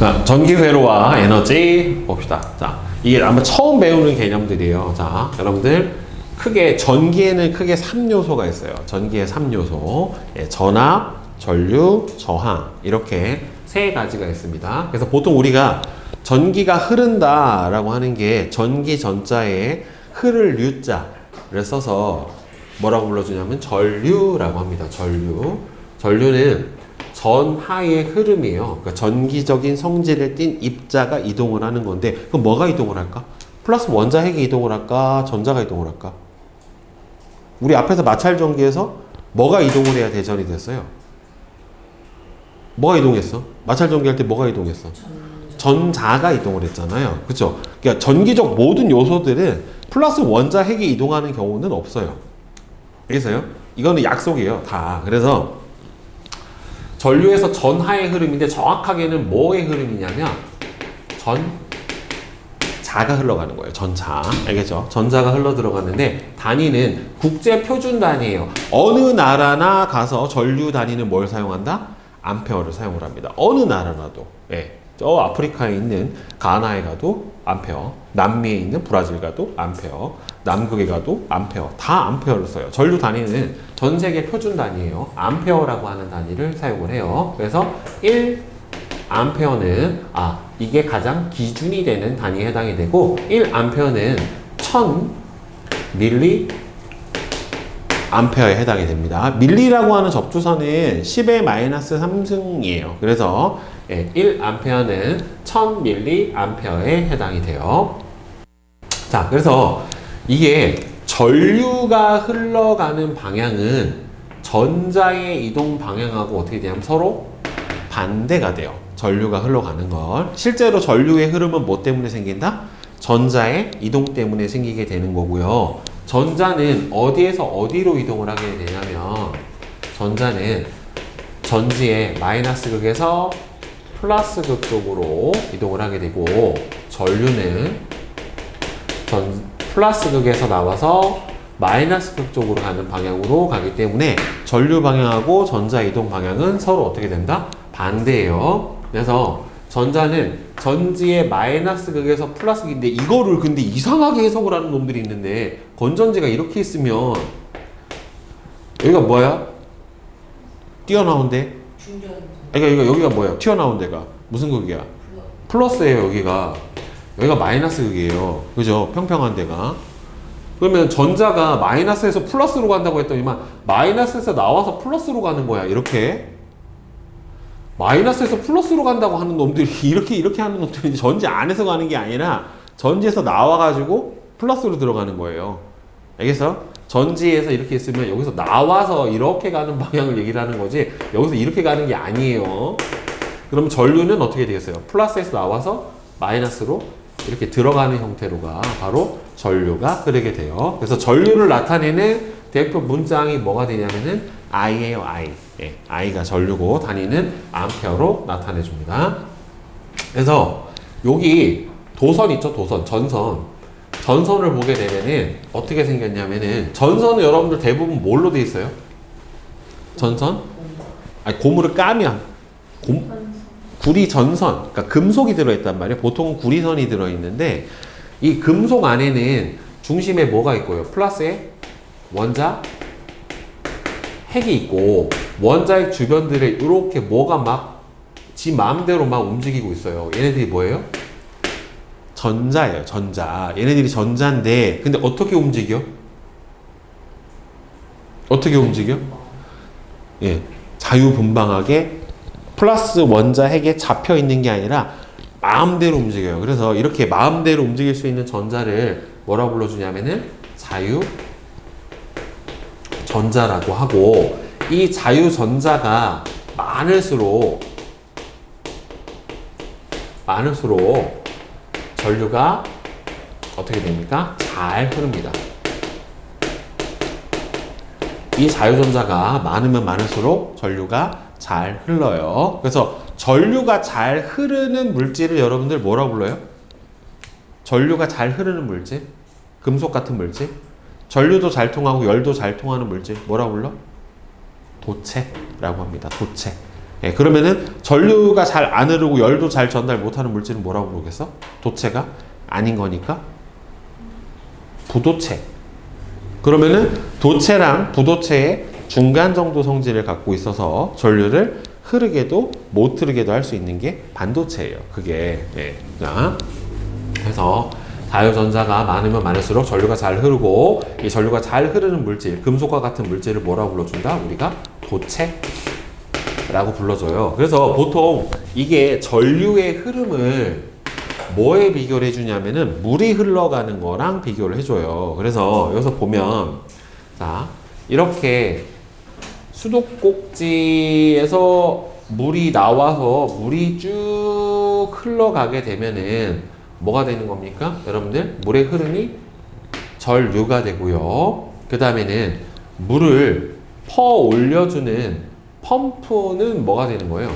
자, 전기 회로와 에너지 봅시다. 자, 이게 아마 처음 배우는 개념들이에요. 자, 여러분들 크게 전기에는 크게 3요소가 있어요. 전기의 3요소. 예, 전압, 전류, 저항 이렇게 세 가지가 있습니다. 그래서 보통 우리가 전기가 흐른다라고 하는 게 전기 전자에 흐를 류자를 써서 뭐라고 불러주냐면 전류라고 합니다. 전류. 전류는 전하의 흐름이에요. 그러니까 전기적인 성질을 띤 입자가 이동을 하는 건데, 그럼 뭐가 이동을 할까? 플러스 원자핵이 이동을 할까? 전자가 이동을 할까? 우리 앞에서 마찰 전기에서 뭐가 이동을 해야 대전이 됐어요? 뭐가 이동했어? 마찰 전기 할 때 뭐가 이동했어? 전자가 이동을 했잖아요. 그쵸? 그러니까 전기적 모든 요소들은 플러스 원자핵이 이동하는 경우는 없어요. 그래서요? 이거는 약속이에요. 다. 그래서 전류에서 전하의 흐름인데 정확하게는 뭐의 흐름이냐면 전자가 흘러가는 거예요. 전자. 알겠죠? 전자가 흘러 들어가는데 단위는 국제 표준 단위예요. 어느 나라나 가서 전류 단위는 뭘 사용한다? 암페어를 사용을 합니다. 어느 나라라도. 예. 저 아프리카에 있는 가나에 가도 암페어, 남미에 있는 브라질 가도 암페어, 남극에 가도 암페어, 다 암페어를 써요. 전류 단위는 전 세계 표준 단위예요. 암페어라고 하는 단위를 사용을 해요. 그래서 1암페어는 이게 가장 기준이 되는 단위에 해당이 되고 1암페어는 1000밀리 암페어에 해당이 됩니다. 밀리라고 하는 접두선은 10의 마이너스 3승이에요. 그래서 1암페어는 1000밀리암페어에 해당이 돼요. 자, 그래서 이게 전류가 흘러가는 방향은 전자의 이동 방향하고 어떻게 되냐면 서로 반대가 돼요. 전류가 흘러가는 걸. 실제로 전류의 흐름은 뭐 때문에 생긴다? 전자의 이동 때문에 생기게 되는 거고요. 전자는 어디에서 어디로 이동을 하게 되냐면 전자는 전지의 마이너스 극에서 플러스 극 쪽으로 이동을 하게 되고 전류는 플러스 극에서 나와서 마이너스 극 쪽으로 가는 방향으로 가기 때문에 전류 방향하고 전자 이동 방향은 서로 어떻게 된다? 반대예요. 그래서 전자는 전지의 마이너스 극에서 플러스 극인데 이거를 근데 이상하게 해석을 하는 놈들이 있는데 건전지가 이렇게 있으면 여기가 뭐야? 튀어나온데? 그러니까 여기가 뭐야? 튀어나온 데가 무슨 극이야? 플러스예요. 여기가 마이너스 극이에요. 그죠? 평평한 데가. 그러면 전자가 마이너스에서 플러스로 간다고 했더니만 마이너스에서 나와서 플러스로 가는 거야. 이렇게 마이너스에서 플러스로 간다고 하는 놈들이 이렇게 하는 놈들이 전지 안에서 가는 게 아니라 전지에서 나와가지고 플러스로 들어가는 거예요. 알겠어? 전지에서 이렇게 있으면 여기서 나와서 이렇게 가는 방향을 얘기를 하는 거지 여기서 이렇게 가는 게 아니에요. 그럼 전류는 어떻게 되겠어요? 플러스에서 나와서 마이너스로 이렇게 들어가는 형태로가 바로 전류가 흐르게 돼요. 그래서 전류를 나타내는 대표 문장이 뭐가 되냐면은 I예요, I. 예, I가 전류고 단위는 암페어로 나타내 줍니다. 그래서 여기 도선 있죠, 도선, 전선을 보게 되면은 어떻게 생겼냐면은 전선은 여러분들 대부분 뭘로 돼 있어요? 전선? 아니 고무를 까면 구리 전선, 그러니까 금속이 들어있단 말이에요. 보통은 구리선이 들어있는데 이 금속 안에는 중심에 뭐가 있고요? 플러스에 원자 핵이 있고 원자핵 주변들에 이렇게 뭐가 막 지 마음대로 막 움직이고 있어요. 얘네들이 뭐예요? 전자예요. 전자. 얘네들이 전자인데 근데 어떻게 움직여? 어떻게 움직여? 예, 자유분방하게 플러스 원자핵에 잡혀 있는 게 아니라 마음대로 움직여요. 그래서 이렇게 마음대로 움직일 수 있는 전자를 뭐라고 불러주냐면은 자유전자라고 하고 이 자유전자가 많을수록 전류가 어떻게 됩니까? 잘 흐릅니다. 이 자유전자가 많으면 많을수록 전류가 잘 흘러요. 그래서 전류가 잘 흐르는 물질을 여러분들 뭐라고 불러요? 전류가 잘 흐르는 물질? 금속 같은 물질? 전류도 잘 통하고 열도 잘 통하는 물질 뭐라고 불러? 도체라고 합니다. 도체. 예, 그러면은 전류가 잘 안 흐르고 열도 잘 전달 못하는 물질은 뭐라고 부르겠어? 도체가 아닌 거니까 부도체. 그러면은 도체랑 부도체의 중간 정도 성질을 갖고 있어서 전류를 흐르게도 못 흐르게도 할 수 있는 게 반도체예요. 그게. 예. 자, 그래서 자유전자가 많으면 많을수록 전류가 잘 흐르고, 이 전류가 잘 흐르는 물질, 금속과 같은 물질을 뭐라고 불러준다? 우리가 도체라고 불러줘요. 그래서 보통 이게 전류의 흐름을 뭐에 비교를 해주냐면은 물이 흘러가는 거랑 비교를 해줘요. 그래서 여기서 보면, 자, 이렇게 수도꼭지에서 물이 나와서 물이 쭉 흘러가게 되면은 뭐가 되는 겁니까? 여러분들, 물의 흐름이 전류가 되고요. 그 다음에는 물을 퍼 올려주는 펌프는 뭐가 되는 거예요?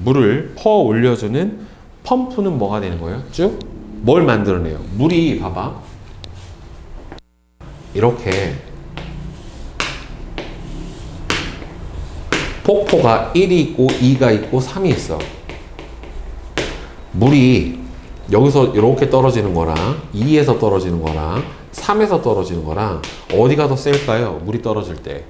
물을 퍼 올려주는 펌프는 뭐가 되는 거예요? 쭉 뭘 만들어내요? 물이 봐봐, 이렇게 폭포가 1이 있고 2가 있고 3이 있어. 물이 여기서 이렇게 떨어지는 거랑 2에서 떨어지는 거랑 3에서 떨어지는 거랑 어디가 더 셀까요? 물이 떨어질 때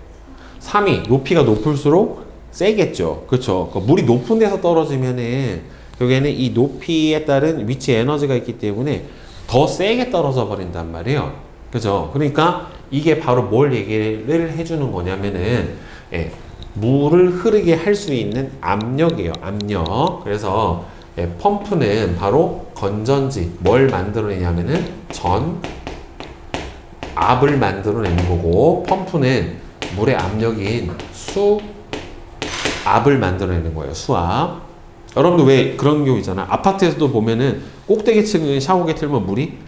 3이 높이가 높을수록 세겠죠. 그렇죠? 그러니까 물이 높은 데서 떨어지면은 여기에는 이 높이에 따른 위치 에너지가 있기 때문에 더 세게 떨어져 버린단 말이에요. 그죠? 그러니까 이게 바로 뭘 얘기를 해주는 거냐면은, 예, 물을 흐르게 할 수 있는 압력이에요. 압력. 그래서 예, 펌프는 바로 건전지, 뭘 만들어내냐면은 전압을 만들어내는 거고, 펌프는 물의 압력인 수압을 만들어내는 거예요. 수압. 여러분들 왜 그런 경우 있잖아. 아파트에서도 보면은 꼭대기 층은 샤워기 틀면 물이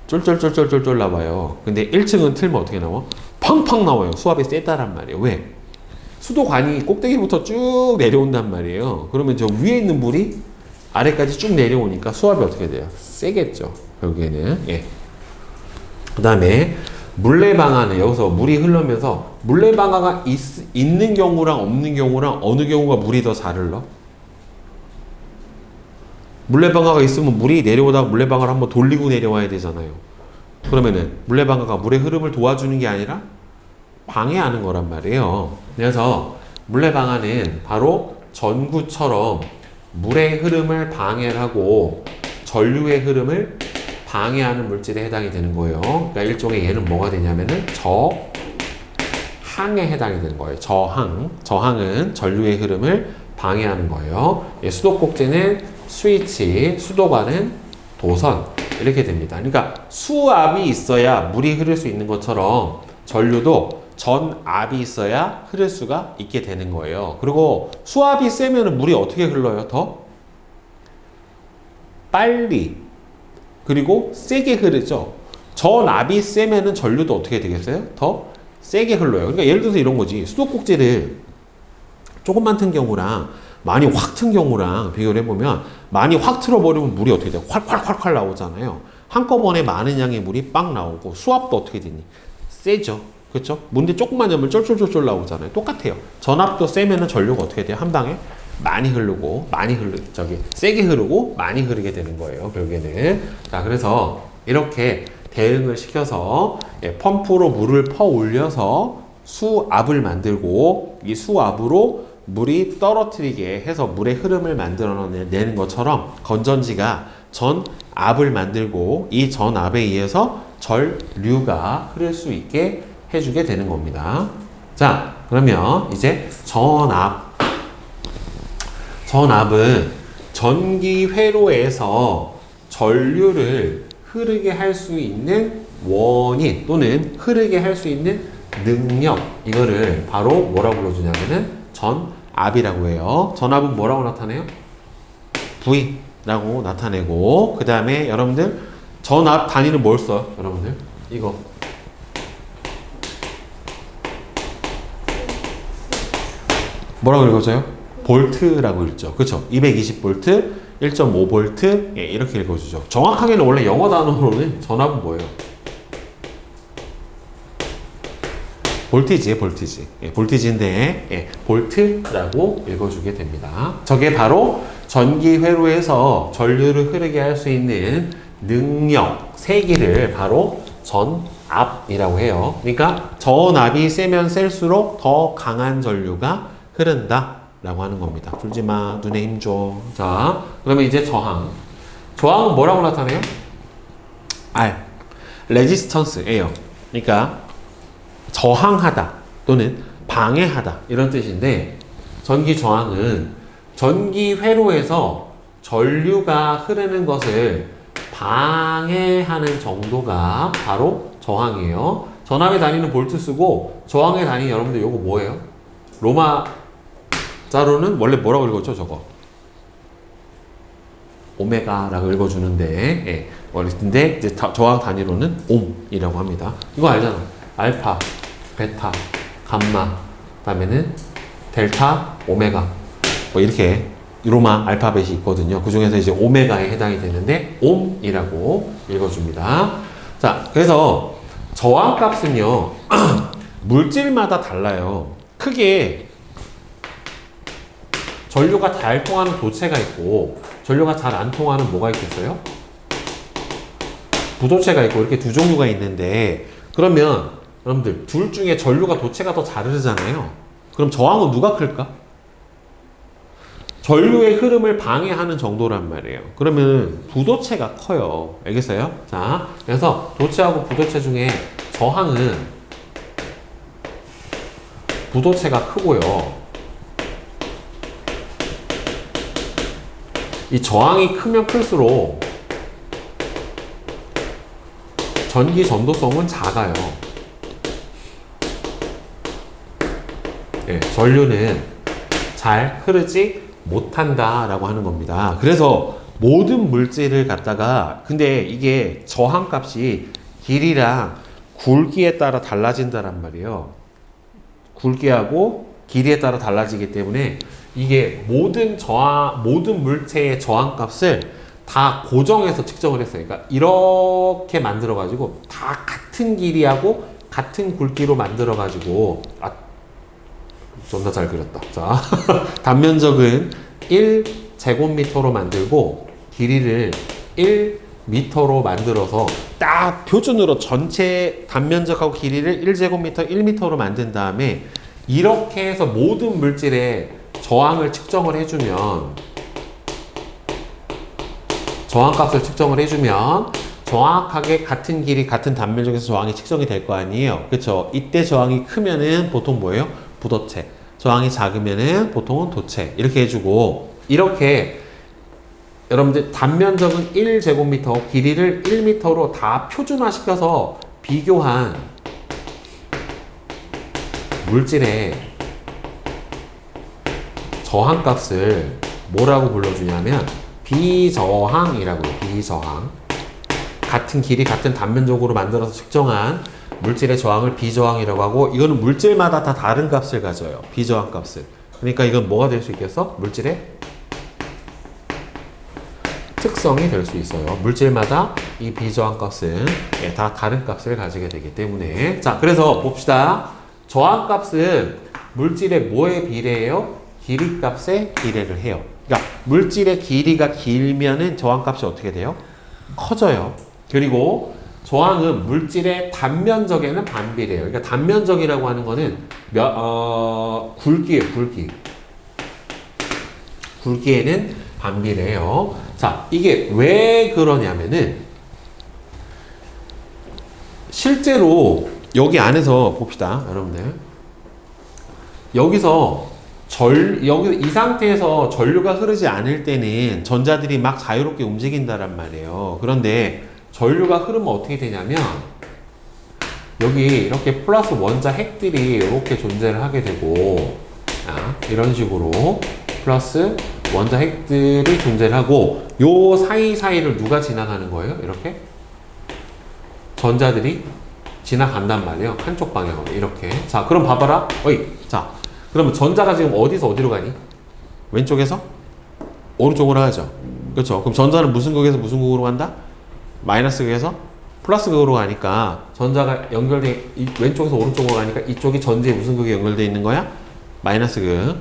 쫄쫄쫄쫄쫄쫄 나와요. 근데 1층은 틀면 어떻게 나와? 팡팡 나와요. 수압이 세다란 말이에요. 왜? 수도관이 꼭대기부터 쭉 내려온단 말이에요. 그러면 저 위에 있는 물이 아래까지 쭉 내려오니까 수압이 어떻게 돼요? 세겠죠. 결국에는. 예. 그 다음에 물레방아는 여기서 물이 흐르면서 물레방아가 있는 경우랑 없는 경우랑 어느 경우가 물이 더 잘 흘러? 물레방아가 있으면 물이 내려오다가 물레방아를 한번 돌리고 내려와야 되잖아요. 그러면은 물레방아가 물의 흐름을 도와주는 게 아니라 방해하는 거란 말이에요. 그래서 물레방아는 바로 전구처럼 물의 흐름을 방해를 하고 전류의 흐름을 방해하는 물질에 해당이 되는 거예요. 그러니까 일종의 얘는 뭐가 되냐면은 저항에 해당이 되는 거예요. 저항. 저항은 전류의 흐름을 방해하는 거예요. 수도꼭지는 스위치, 수도관은 도선, 이렇게 됩니다. 그러니까 수압이 있어야 물이 흐를 수 있는 것처럼 전류도 전압이 있어야 흐를 수가 있게 되는 거예요. 그리고 수압이 세면 물이 어떻게 흘러요? 더 빨리, 그리고 세게 흐르죠. 전압이 세면은 전류도 어떻게 되겠어요? 더 세게 흘러요. 그러니까 예를 들어서 이런 거지. 수도꼭지를 조금만 튼 경우랑 많이 확 튼 경우랑 비교를 해보면, 많이 확 틀어버리면 물이 어떻게 돼요? 콸콸콸콸 나오잖아요. 한꺼번에 많은 양의 물이 빵 나오고, 수압도 어떻게 되니? 세죠. 그렇죠? 문제 조금만 열면 쫄쫄쫄쫄 나오잖아요. 똑같아요. 전압도 세면은 전류가 어떻게 돼요? 한 방에 많이 흐르고, 세게 흐르고, 많이 흐르게 되는 거예요. 결국에는. 자, 그래서 이렇게 대응을 시켜서 펌프로 물을 퍼 올려서 수압을 만들고, 이 수압으로 물이 떨어뜨리게 해서 물의 흐름을 만들어내는 것처럼 건전지가 전압을 만들고, 이 전압에 의해서 전류가 흐를 수 있게 해주게 되는 겁니다. 자, 그러면 이제 전압은 전기 회로에서 전류를 흐르게 할 수 있는 원인 또는 흐르게 할 수 있는 능력, 이거를 바로 뭐라고 불러주냐면은 전압이라고 해요. 전압은 뭐라고 나타내요? V라고 나타내고, 그 다음에 여러분들 전압 단위는 뭘 써요? 여러분들 이거 뭐라고 읽어져요? 볼트라고 읽죠. 그쵸? 220볼트, 1.5볼트, 예, 이렇게 읽어주죠. 정확하게는 원래 영어 단어로는 전압은 뭐예요? 볼티지에 볼티지. 예, 볼티지인데 예, 볼트라고 읽어주게 됩니다. 저게 바로 전기 회로에서 전류를 흐르게 할 수 있는 능력 세기를 바로 전압이라고 해요. 그러니까 전압이 세면 셀수록 더 강한 전류가 흐른다 라고 하는 겁니다. 풀지 마. 눈에 힘 줘. 자, 그러면 이제 저항. 저항은 뭐라고 나타내요? R. 레지스턴스예요. 그러니까 저항하다 또는 방해하다 이런 뜻인데, 전기 저항은 전기 회로에서 전류가 흐르는 것을 방해하는 정도가 바로 저항이에요. 전압의 단위는 볼트 쓰고 저항의 단위 여러분들 요거 뭐예요? 로마 자로는 원래 뭐라고 읽었죠 저거? 오메가라고 읽어주는데, 예, 근데 이제 저항 단위로는 옴이라고 합니다. 이거 알잖아. 알파, 베타, 감마, 그다음에는 델타, 오메가. 뭐 이렇게 로마 알파벳이 있거든요. 그 중에서 이제 오메가에 해당이 되는데 옴이라고 읽어줍니다. 자, 그래서 저항 값은요 물질마다 달라요. 크게 전류가 잘 통하는 도체가 있고 전류가 잘 안 통하는 뭐가 있겠어요? 부도체가 있고 이렇게 두 종류가 있는데, 그러면 여러분들 둘 중에 전류가 도체가 더 잘 흐르잖아요. 그럼 저항은 누가 클까? 전류의 흐름을 방해하는 정도란 말이에요. 그러면 부도체가 커요. 알겠어요? 자, 그래서 도체하고 부도체 중에 저항은 부도체가 크고요. 이 저항이 크면 클수록 전기 전도성은 작아요. 예, 전류는 잘 흐르지 못한다라고 하는 겁니다. 그래서 모든 물질을 갖다가, 근데 이게 저항값이 길이랑 굵기에 따라 달라진다란 말이에요. 굵기하고 길이에 따라 달라지기 때문에 이게 모든 물체의 저항값을 다 고정해서 측정을 했어요. 그러니까 이렇게 만들어 가지고 다 같은 길이하고 같은 굵기로 만들어 가지고, 존나 잘 그렸다. 자, 단면적은 1제곱미터로 만들고 길이를 1m로 만들어서 딱 표준으로 전체 단면적하고 길이를 1제곱미터 1m로 만든 다음에 이렇게 해서 모든 물질의 저항을 측정을 해주면, 저항값을 측정을 해주면 정확하게 같은 길이 같은 단면적에서 저항이 측정이 될 거 아니에요. 그렇죠? 이때 저항이 크면은 보통 뭐예요? 부도체. 저항이 작으면은 보통은 도체. 이렇게 해주고, 이렇게 여러분들 단면적은 1제곱미터, 길이를 1m로 다 표준화시켜서 비교한 물질의 저항값을 뭐라고 불러주냐면 비저항이라고 해요. 비저항. 같은 길이 같은 단면적으로 만들어서 측정한 물질의 저항을 비저항이라고 하고, 이거는 물질마다 다 다른 값을 가져요. 비저항 값을. 그러니까 이건 뭐가 될 수 있겠어? 물질의 특성이 될 수 있어요. 물질마다 이 비저항 값은 다 다른 값을 가지게 되기 때문에. 자, 그래서 봅시다. 저항 값은 물질의 뭐에 비례해요? 길이 값에 비례를 해요. 그러니까 물질의 길이가 길면은 저항 값이 어떻게 돼요? 커져요. 그리고 저항은 물질의 단면적에는 반비례해요. 그러니까 단면적이라고 하는 거는 굵기예요, 굵기. 굵기에는 반비례해요. 자, 이게 왜 그러냐면은 실제로 여기 안에서 봅시다, 여러분들. 여기서 이 상태에서 전류가 흐르지 않을 때는 전자들이 막 자유롭게 움직인다란 말이에요. 그런데 전류가 흐르면 어떻게 되냐면 여기 이렇게 플러스 원자 핵들이 이렇게 존재를 하게 되고, 이런 식으로 플러스 원자 핵들이 존재를 하고, 요 사이사이를 누가 지나가는 거예요? 이렇게 전자들이 지나간단 말이에요. 한쪽 방향으로 이렇게. 자, 그럼 봐봐라. 자, 그러면 전자가 지금 어디서 어디로 가니? 왼쪽에서 오른쪽으로 가죠. 그렇죠? 그럼 전자는 무슨 극에서 무슨 극으로 간다? 마이너스 극에서 플러스 극으로 가니까 전자가 왼쪽에서 오른쪽으로 가니까 이쪽이 전지에 무슨 극이 연결되어 있는 거야? 마이너스 극.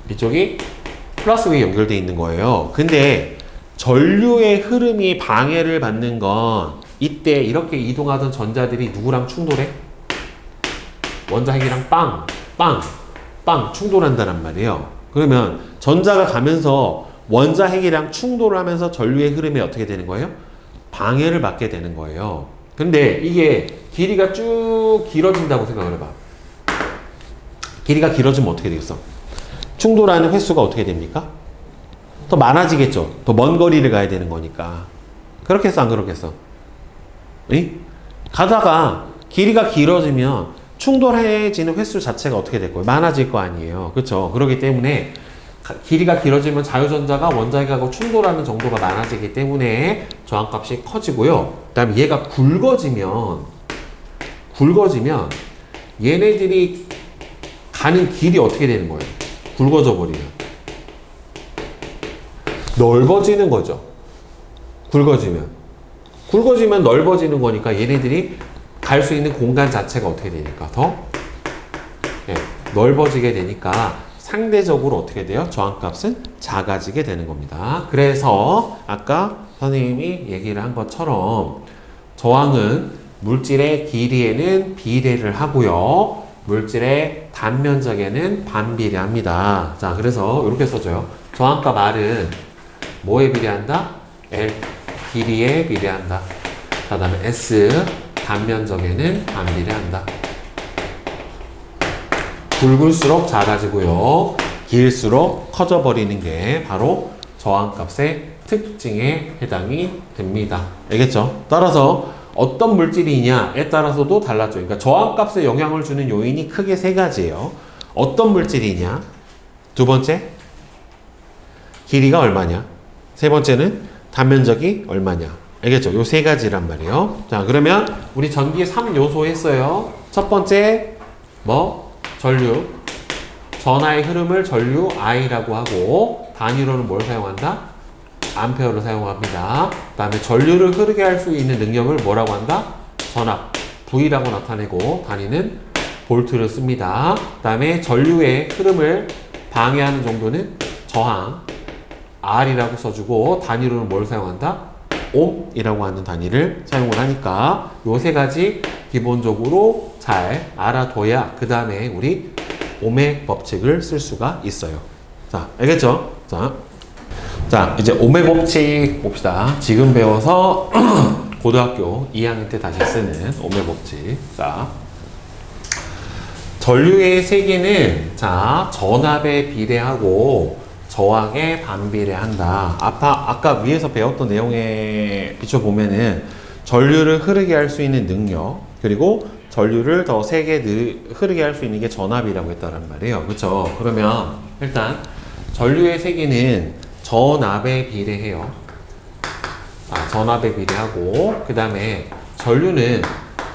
이쪽이 플러스 극이 연결되어 있는 거예요. 근데 전류의 흐름이 방해를 받는 건 이때 이렇게 이동하던 전자들이 누구랑 충돌해? 원자핵이랑 빵 충돌한다란 말이에요. 그러면 전자가 가면서 원자핵이랑 충돌을 하면서 전류의 흐름이 어떻게 되는 거예요? 방해를 받게 되는 거예요. 근데 이게 길이가 쭉 길어진다고 생각을 해봐. 길이가 길어지면 어떻게 되겠어? 충돌하는 횟수가 어떻게 됩니까? 더 많아지겠죠. 더 먼 거리를 가야 되는 거니까. 그렇겠어, 안 그렇겠어? 가다가 길이가 길어지면 충돌해지는 횟수 자체가 어떻게 될 거예요? 많아질 거 아니에요. 그렇죠? 그렇기 때문에 길이가 길어지면 자유전자가 원자핵하고 충돌하는 정도가 많아지기 때문에 저항값이 커지고요. 그 다음에 얘가 굵어지면 얘네들이 가는 길이 어떻게 되는 거예요? 굵어져 버리면 넓어지는 거죠. 굵어지면 넓어지는 거니까 얘네들이 갈 수 있는 공간 자체가 어떻게 되니까 더 넓어지게 되니까 상대적으로 어떻게 돼요? 저항값은 작아지게 되는 겁니다. 그래서 아까 선생님이 얘기를 한 것처럼 저항은 물질의 길이에는 비례를 하고요. 물질의 단면적에는 반비례합니다. 자, 그래서 이렇게 써줘요. 저항값 R은 뭐에 비례한다? L, 길이에 비례한다. 그 다음에 S, 단면적에는 반비례한다. 굵을수록 작아지고요. 길수록 커져 버리는 게 바로 저항값의 특징에 해당이 됩니다. 알겠죠? 따라서 어떤 물질이냐에 따라서도 달라져요. 그러니까 저항값에 영향을 주는 요인이 크게 세 가지예요. 어떤 물질이냐? 두 번째, 길이가 얼마냐? 세 번째는 단면적이 얼마냐? 알겠죠? 요 세 가지란 말이에요. 자, 그러면 우리 전기 3요소 했어요. 첫 번째, 전류. 전하의 흐름을 전류 I라고 하고, 단위로는 뭘 사용한다? 암페어를 사용합니다. 그 다음에 전류를 흐르게 할 수 있는 능력을 뭐라고 한다? 전압. V라고 나타내고, 단위는 볼트를 씁니다. 그 다음에 전류의 흐름을 방해하는 정도는 저항. R이라고 써주고, 단위로는 뭘 사용한다? 옴이라고 하는 단위를 사용을 하니까 요 세 가지 기본적으로 잘 알아둬야 그 다음에 우리 옴의 법칙을 쓸 수가 있어요. 자, 알겠죠? 자, 이제 옴의 법칙 봅시다. 지금 배워서 고등학교 2학년 때 다시 쓰는 옴의 법칙. 자, 전류의 세기는 전압에 비례하고 저항에 반비례한다. 아까 위에서 배웠던 내용에 비춰보면은 전류를 흐르게 할 수 있는 능력, 그리고 전류를 더 세게 흐르게 할 수 있는 게 전압이라고 했다는 말이에요. 그렇죠? 그러면 일단 전류의 세기는 전압에 비례해요. 전압에 비례하고, 그 다음에 전류의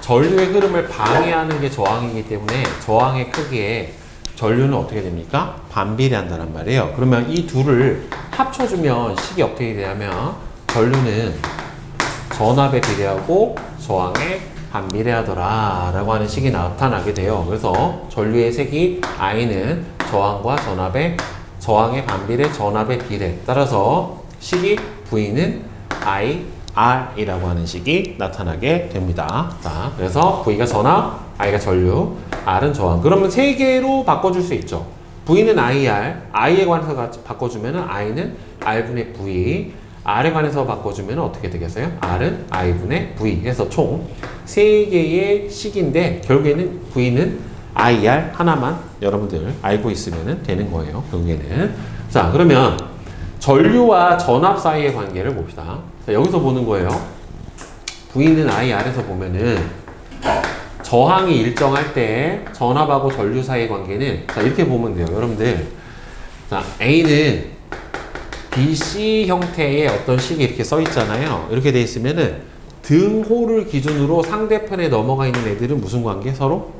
흐름을 방해하는 게 저항이기 때문에 저항의 크기에 전류는 어떻게 됩니까? 반비례한다는 말이에요. 그러면 이 둘을 합쳐주면 식이 어떻게 되냐면 전류는 전압에 비례하고 저항에 반비례하더라 라고 하는 식이 나타나게 돼요. 그래서 전류의 색이 I는 저항의 반비례, 전압의 비례. 따라서 식이 V는 IR이라고 하는 식이 나타나게 됩니다. 자, 그래서 V가 전압, I가 전류, R은 저항. 그러면 세 개로 바꿔줄 수 있죠. V는 IR, I에 관해서 바꿔주면 I는 R분의 V, R에 관해서 바꿔주면 어떻게 되겠어요? R은 I분의 V 해서 총 3개의 식인데 결국에는 V는 IR 하나만 여러분들 알고 있으면 되는 거예요. 결국에는. 자, 그러면 전류와 전압 사이의 관계를 봅시다. 자, 여기서 보는 거예요. V는 IR에서 보면은 저항이 일정할 때 전압하고 전류 사이의 관계는 이렇게 보면 돼요. 여러분들. 자, A는 BC 형태의 어떤 식이 이렇게 써 있잖아요. 이렇게 돼 있으면은 등호를 기준으로 상대편에 넘어가 있는 애들은 무슨 관계? 서로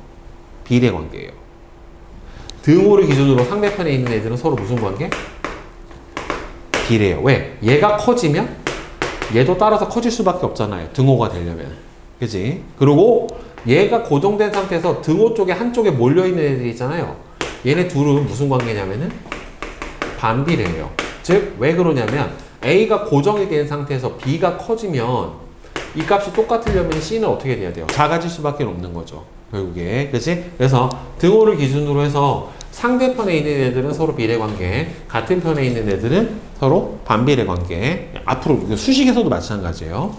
비례 관계예요. 등호를 기준으로 상대편에 있는 애들은 서로 무슨 관계? 비례예요. 왜? 얘가 커지면 얘도 따라서 커질 수밖에 없잖아요. 등호가 되려면. 그지? 그리고 얘가 고정된 상태에서 등호 쪽에 한쪽에 몰려있는 애들이 있잖아요. 얘네 둘은 무슨 관계냐면은 반비례예요. 즉, 왜 그러냐면 A가 고정이 된 상태에서 B가 커지면 이 값이 똑같으려면 C는 어떻게 돼야 돼요? 작아질 수밖에 없는 거죠. 결국에. 그치? 그래서 등호를 기준으로 해서 상대편에 있는 애들은 서로 비례관계, 같은 편에 있는 애들은 서로 반비례관계. 앞으로 수식에서도 마찬가지예요.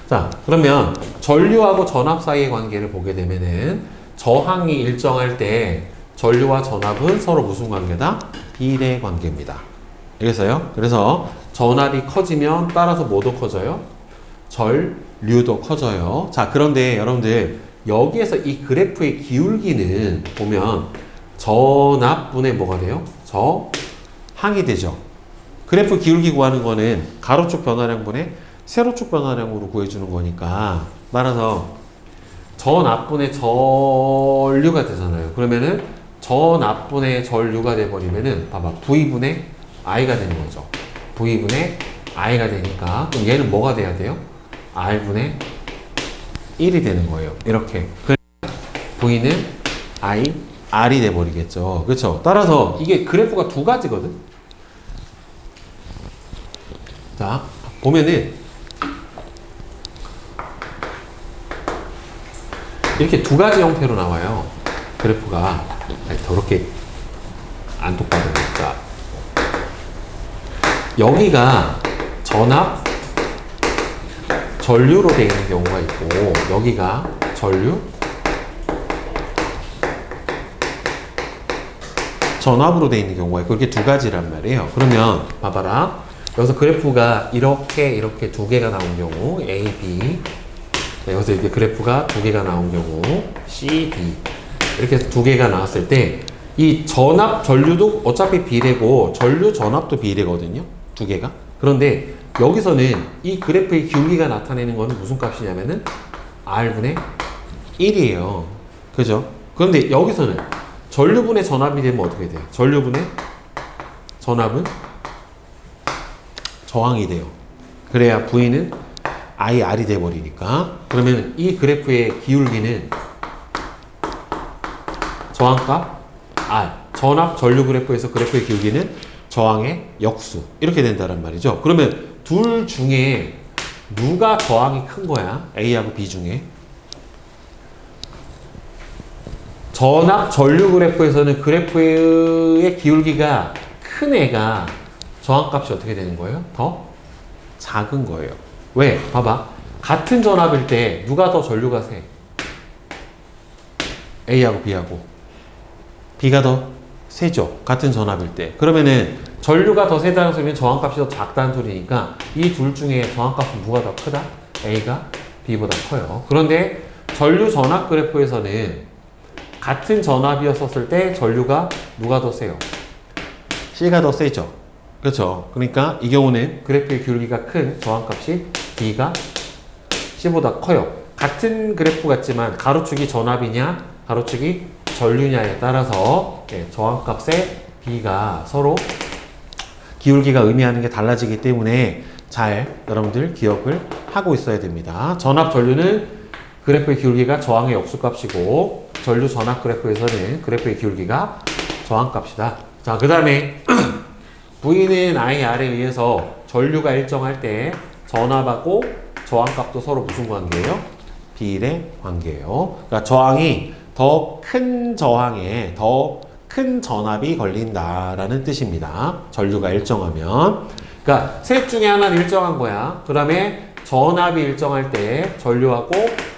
자, 그러면 전류하고 전압 사이의 관계를 보게 되면은 저항이 일정할 때 전류와 전압은 서로 무슨 관계다? 비례관계입니다. 알겠어요? 그래서 전압이 커지면 따라서 뭐도 커져요? 전류도 커져요. 자, 그런데 여러분들 여기에서 이 그래프의 기울기는 보면 전압분의 뭐가 돼요? 저항이 되죠. 그래프 기울기 구하는 거는 가로축 변화량분의 세로축 변화량으로 구해주는 거니까 따라서 전압분의 전류가 되잖아요. 그러면은 전압분의 전류가 돼버리면은 봐봐 V분의 I가 되는 거죠. V분의 I가 되니까 그럼 얘는 뭐가 돼야 돼요? R분의 1이 되는 거예요. 이렇게. V는 I, R이 돼버리겠죠. 그렇죠? 따라서 이게 그래프가 두 가지거든. 자, 보면은 이렇게 두 가지 형태로 나와요. 그래프가. 아니, 더럽게 안 똑바르니까. 여기가 전압, 전류로 되어 있는 경우가 있고, 여기가 전류, 전압으로 되어 있는 경우가 있고, 이렇게 두 가지란 말이에요. 그러면 봐봐라. 여기서 그래프가 이렇게 두 개가 나온 경우, A, B. 여기서 이제 그래프가 두 개가 나온 경우, C, D. 이렇게 해서 두 개가 나왔을 때, 이 전압, 전류도 어차피 비례고, 전류, 전압도 비례거든요. 두 개가. 그런데 여기서는 이 그래프의 기울기가 나타내는 거는 무슨 값이냐면은 R분의 1이에요. 그죠? 그런데 여기서는 전류분의 전압이 되면 어떻게 돼요? 전류분의 전압은 저항이 돼요. 그래야 V는 IR이 돼버리니까. 그러면 이 그래프의 기울기는 저항값 R. 전압 전류 그래프에서 그래프의 기울기는 저항의 역수. 이렇게 된다는 말이죠. 그러면 둘 중에 누가 저항이 큰 거야? A하고 B 중에. 전압 전류 그래프에서는 그래프의 기울기가 큰 애가 저항값이 어떻게 되는 거예요? 더 작은 거예요. 왜? 봐봐. 같은 전압일 때 누가 더 전류가 세? A하고 B하고. B가 더 세죠. 같은 전압일 때. 그러면은 전류가 더 세다는 소리는 저항값이 더 작다는 소리니까 이 둘 중에 저항값은 누가 더 크다? A가 B보다 커요. 그런데 전류 전압 그래프에서는 같은 전압이었을 때 전류가 누가 더 세요? C가 더 세죠. 그렇죠. 그러니까 이 경우는 그래프의 기울기가 큰 저항값이 B가 C보다 커요. 같은 그래프 같지만 가로축이 전압이냐 가로축이 전류냐에 따라서 저항값의 B가 서로 기울기가 의미하는 게 달라지기 때문에 잘 여러분들 기억을 하고 있어야 됩니다. 전압 전류는 그래프의 기울기가 저항의 역수값이고 전류 전압 그래프에서는 그래프의 기울기가 저항값이다. 자, 그 다음에 V는 IR에 의해서 전류가 일정할 때 전압하고 저항값도 서로 무슨 관계예요? 비례 관계예요. 그러니까 저항이 더 큰 저항에 더 큰 전압이 걸린다라는 뜻입니다. 전류가 일정하면. 그러니까 셋 중에 하나는 일정한 거야. 그 다음에 전압이 일정할 때 전류하고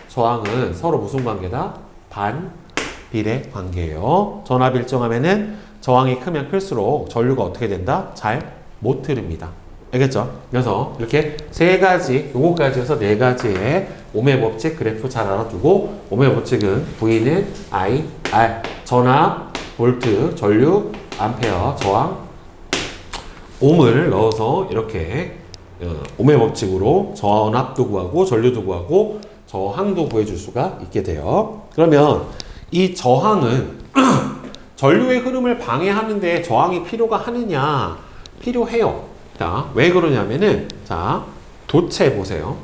저항은 서로 무슨 관계다? 반비례 관계예요. 전압이 일정하면은 저항이 크면 클수록 전류가 어떻게 된다? 잘 못 흐릅니다. 알겠죠? 그래서 이렇게 세 가지, 요거까지 해서 네 가지의 오음의 법칙 그래프 잘 알아두고, 오음의 법칙은 V는 I, R, 전압, 볼트, 전류, 암페어, 저항, 옴을 넣어서 이렇게 오음의 법칙으로 전압도 구하고 전류도 구하고 저항도 구해줄 수가 있게 돼요. 그러면 이 저항은 전류의 흐름을 방해하는데 저항이 필요가 하느냐? 필요해요. 자, 왜 그러냐면은 자, 도체 보세요.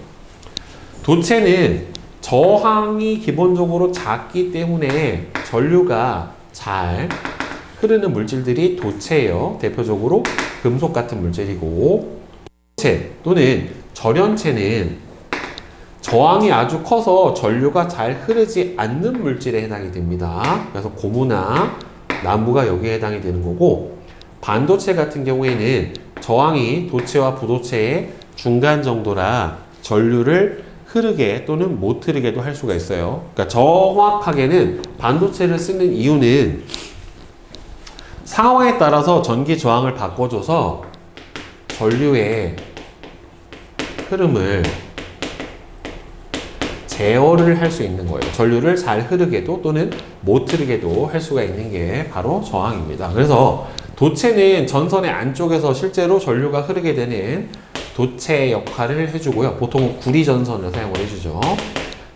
도체는 저항이 기본적으로 작기 때문에 전류가 잘 흐르는 물질들이 도체예요. 대표적으로 금속 같은 물질이고, 도체 또는 절연체는 저항이 아주 커서 전류가 잘 흐르지 않는 물질에 해당이 됩니다. 그래서 고무나 나무가 여기에 해당이 되는 거고, 반도체 같은 경우에는 저항이 도체와 부도체의 중간 정도라 전류를 흐르게 또는 못 흐르게도 할 수가 있어요. 그러니까 정확하게는 반도체를 쓰는 이유는 상황에 따라서 전기 저항을 바꿔줘서 전류의 흐름을 제어를 할 수 있는 거예요. 전류를 잘 흐르게도 또는 못 흐르게도 할 수가 있는 게 바로 저항입니다. 그래서 도체는 전선의 안쪽에서 실제로 전류가 흐르게 되는 도체 역할을 해주고요. 보통 구리 전선을 사용을 해주죠.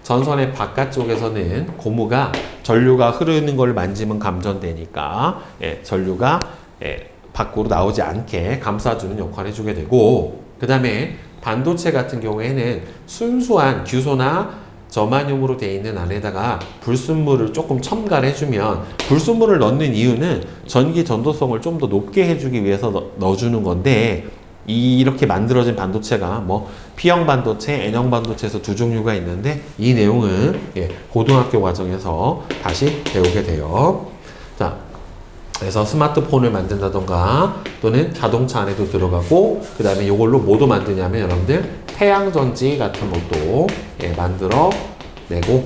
전선의 바깥쪽에서는 고무가 전류가 흐르는 걸 만지면 감전되니까 전류가 밖으로 나오지 않게 감싸주는 역할을 해주게 되고, 그 다음에 반도체 같은 경우에는 순수한 규소나 저마늄으로 되어 있는 안에다가 불순물을 조금 첨가를 해주면, 불순물을 넣는 이유는 전기 전도성을 좀 더 높게 해주기 위해서 넣어주는 건데, 이렇게 만들어진 반도체가 뭐 P형 반도체, N형 반도체에서 두 종류가 있는데, 이 내용은 고등학교 과정에서 다시 배우게 돼요. 자, 그래서 스마트폰을 만든다던가 또는 자동차 안에도 들어가고, 그 다음에 이걸로 뭐도 만드냐면 여러분들 태양전지 같은 것도 만들어 내고,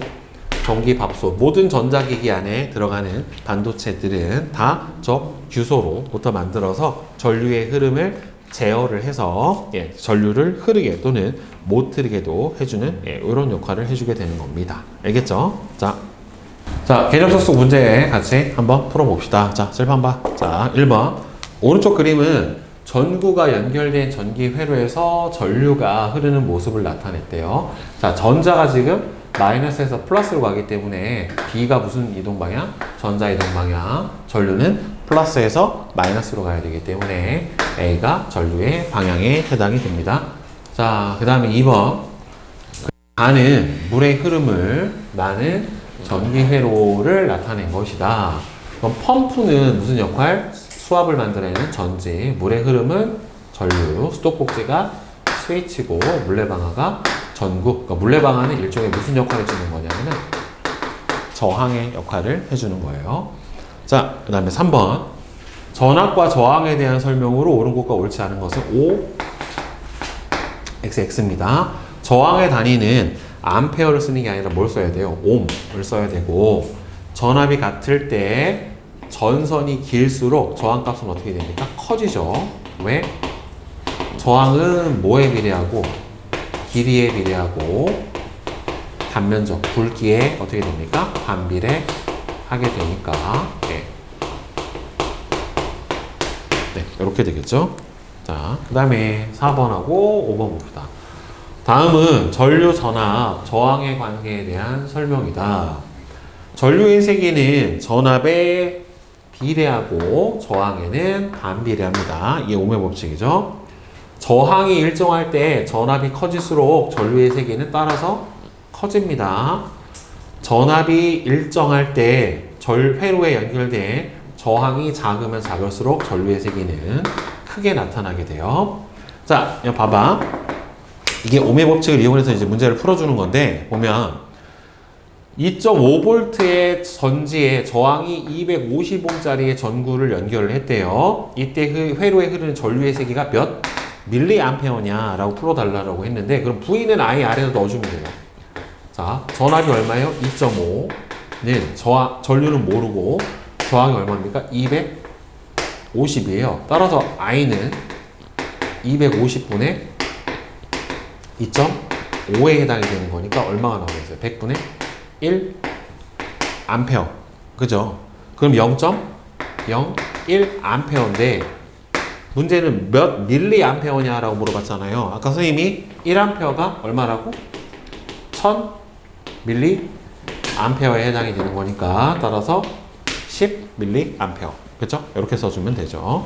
전기밥솥, 모든 전자기기 안에 들어가는 반도체들은 다 저 규소로부터 만들어서 전류의 흐름을 제어를 해서 전류를 흐르게 또는 못 흐르게도 해주는 이런 역할을 해주게 되는 겁니다. 알겠죠? 자, 개념 속속 문제 같이 한번 풀어봅시다. 자, 칠판 봐. 자, 1번. 오른쪽 그림은 전구가 연결된 전기 회로에서 전류가 흐르는 모습을 나타냈대요. 자, 전자가 지금 마이너스에서 플러스로 가기 때문에 B가 무슨 이동 방향? 전자 이동 방향. 전류는 플러스에서 마이너스로 가야 되기 때문에 A가 전류의 방향에 해당이 됩니다. 자, 그 다음에 2번. 가는 물의 흐름을 나는 전기 회로를 나타낸 것이다. 그럼 펌프는 무슨 역할? 수압을 만들어내는 전지. 물의 흐름은 전류. 수도꼭지가 스위치고 물레방아가 전구. 그러니까 물레방아는 일종의 무슨 역할을 해주는 거냐면은 저항의 역할을 해주는 거예요. 자, 그 다음에 3번. 전압과 저항에 대한 설명으로 옳은 것과 옳지 않은 것은 O, XX입니다. 저항의 단위는 암페어를 쓰는 게 아니라 뭘 써야 돼요? 옴을 써야 되고, 전압이 같을 때 전선이 길수록 저항값은 어떻게 됩니까? 커지죠. 왜? 저항은 뭐에 비례하고? 길이에 비례하고, 단면적, 굵기에 어떻게 됩니까? 반비례 하게 되니까. 네, 이렇게 되겠죠. 자, 그 다음에 4번하고 5번 봅시다. 다음은 전류 전압, 저항의 관계에 대한 설명이다. 전류의 세기는 전압에 비례하고 저항에는 반비례합니다. 이게 ohm의 법칙이죠. 저항이 일정할 때 전압이 커질수록 전류의 세기는 따라서 커집니다. 전압이 일정할 때 회로에 연결된 저항이 작으면 작을수록 전류의 세기는 크게 나타나게 돼요. 자, 봐봐. 이게 ohm의 법칙을 이용해서 이제 문제를 풀어주는 건데, 보면 2.5V의 전지에 저항이 250ohm짜리의 전구를 연결을 했대요. 이때 그 회로에 흐르는 전류의 세기가 몇 밀리암페어냐라고 풀어달라고 했는데, 그럼 V는 아예 아래로 넣어주면 돼요. 자, 전압이 얼마예요? 2.5는 전류는 모르고 저항이 얼마입니까? 250이에요. 따라서 I는 250분의 2.5에 해당이 되는 거니까 얼마가 나오겠어요? 100분의 1 암페어. 그죠? 그럼 0.01 암페어인데, 문제는 몇 밀리 암페어냐라고 물어봤잖아요. 아까 선생님이 1암페어가 얼마라고? 1000 밀리 암페어에 해당이 되는 거니까, 따라서 10 밀리 암페어. 그렇죠? 이렇게 써주면 되죠.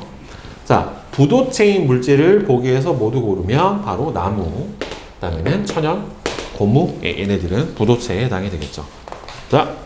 자, 부도체인 물질을 보기 위해서 모두 고르면 바로 나무, 그 다음에는 천연, 고무, 얘네들은 부도체에 해당이 되겠죠. 자,